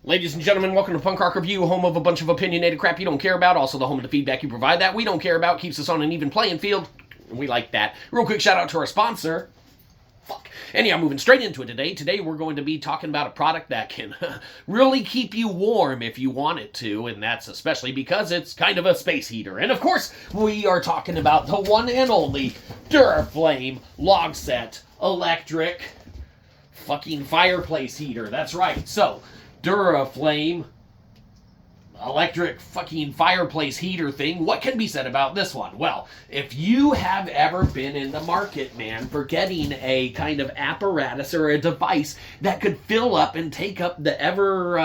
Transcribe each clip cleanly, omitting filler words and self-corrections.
Ladies and gentlemen, welcome to Punk Rock Review, home of a bunch of opinionated crap you don't care about, also the home of the feedback you provide that we don't care about, keeps us on an even playing field, and we like that. Real quick shout out to our sponsor. Anyhow, moving straight into it today. Today we're going to be talking about a product that can really keep you warm if you want it to, and that's especially because it's kind of a space heater. And of course, we are talking about the one and only duraflame log set electric fucking fireplace heater. That's right. So, duraflame electric fucking fireplace heater thing. What can be said about this one? Well, if you have ever been in the market, man, for getting a kind of apparatus or a device that could fill up and take up the ever,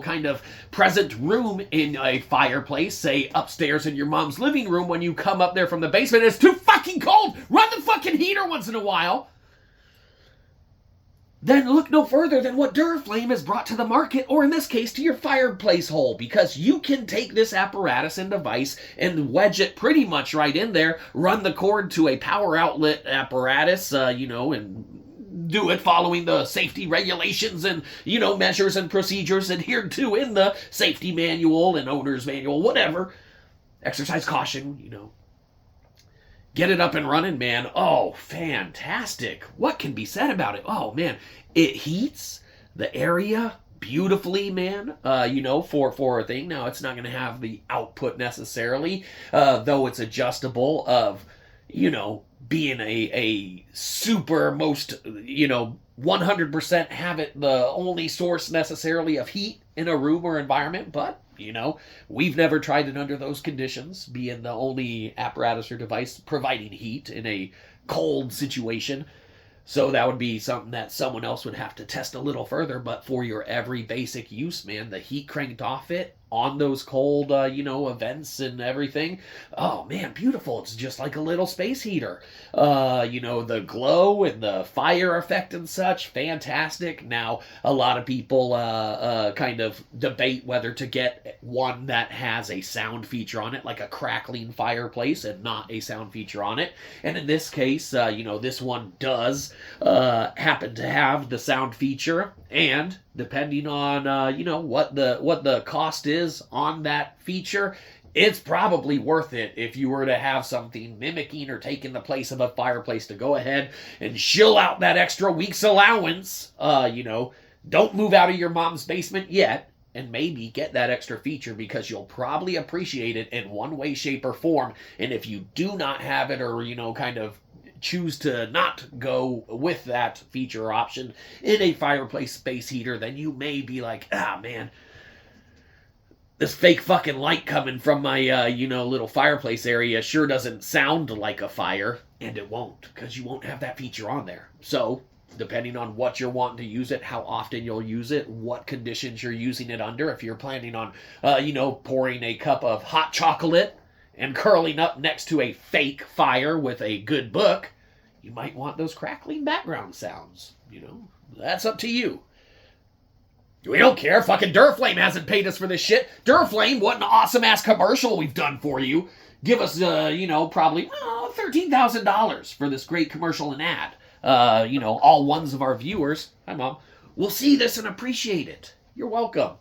kind of present room in a fireplace, say upstairs in your mom's living room when you come up there from the basement, it's too fucking cold, run the fucking heater once in a while, then look no further than what duraflame has brought to the market, or in this case, to your fireplace hole, because you can take this apparatus and device and wedge it pretty much right in there, run the cord to a power outlet apparatus, and do it following the safety regulations and, measures and procedures adhered to in the safety manual and owner's manual, whatever. Exercise caution, Get it up and running, man. Oh, fantastic. What can be said about it? Oh, man. It heats the area beautifully, man, for a thing. Now, it's not going to have the output necessarily, though it's adjustable of, being a super most, 100% have it the only source necessarily of heat in a room or environment, but we've never tried it under those conditions, being the only apparatus or device providing heat in a cold situation. So that would be something that someone else would have to test a little further. But for your every basic use, man, the heat cranked off it on those cold, events and everything. Oh, man, beautiful. It's just like a little space heater. The glow and the fire effect and such, fantastic. Now, a lot of people kind of debate whether to get one that has a sound feature on it, like a crackling fireplace, and not a sound feature on it. And in this case, this one does happen to have the sound feature, and depending on what the cost is on that feature, it's probably worth it if you were to have something mimicking or taking the place of a fireplace to go ahead and shill out that extra week's allowance. Don't move out of your mom's basement yet, and maybe get that extra feature, because you'll probably appreciate it in one way, shape, or form. And if you do not have it, or kind of choose to not go with that feature or option in a fireplace space heater, then you may be like, man, this fake fucking light coming from my, little fireplace area sure doesn't sound like a fire. And it won't, because you won't have that feature on there. So, depending on what you're wanting to use it, how often you'll use it, what conditions you're using it under, if you're planning on, pouring a cup of hot chocolate and curling up next to a fake fire with a good book, you might want those crackling background sounds. That's up to you. We don't care. Fucking duraflame hasn't paid us for this shit. Duraflame, what an awesome-ass commercial we've done for you. Give us, probably $13,000 for this great commercial and ad. All ones of our viewers, hi Mom, will see this and appreciate it. You're welcome.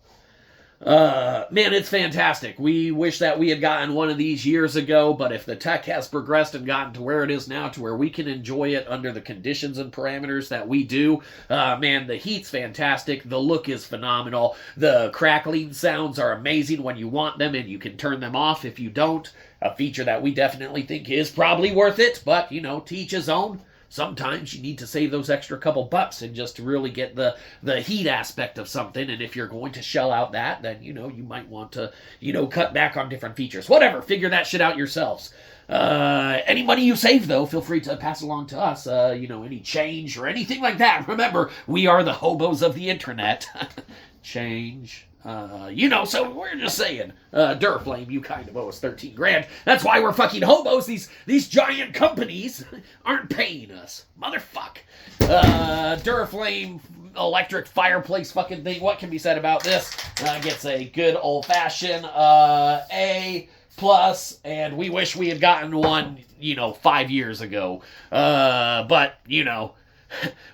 Man, it's fantastic. We wish that we had gotten one of these years ago, but if the tech has progressed and gotten to where it is now, to where we can enjoy it under the conditions and parameters that we do, man, the heat's fantastic. The look is phenomenal. The crackling sounds are amazing when you want them, and you can turn them off if you don't. A feature that we definitely think is probably worth it, but, to each his own. Sometimes you need to save those extra couple bucks and just to really get the heat aspect of something. And if you're going to shell out that, then, you might want to, cut back on different features. Whatever, figure that shit out yourselves. Any money you save, though, feel free to pass along to us. Any change or anything like that. Remember, we are the hobos of the internet. Change. So we're just saying, duraflame, you kind of owe us 13 grand. That's why we're fucking hobos. These giant companies aren't paying us. Motherfuck. Duraflame electric fireplace fucking thing. What can be said about this? Gets a good old-fashioned, A+, and we wish we had gotten one, 5 years ago. But,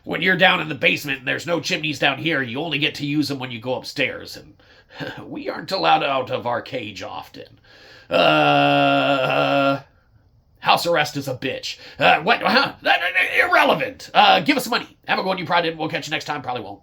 When you're down in the basement and there's no chimneys down here, you only get to use them when you go upstairs, and we aren't allowed out of our cage often. House arrest is a bitch. What? Irrelevant. Give us money. Have a good one, you probably didn't. We'll catch you next time. Probably won't.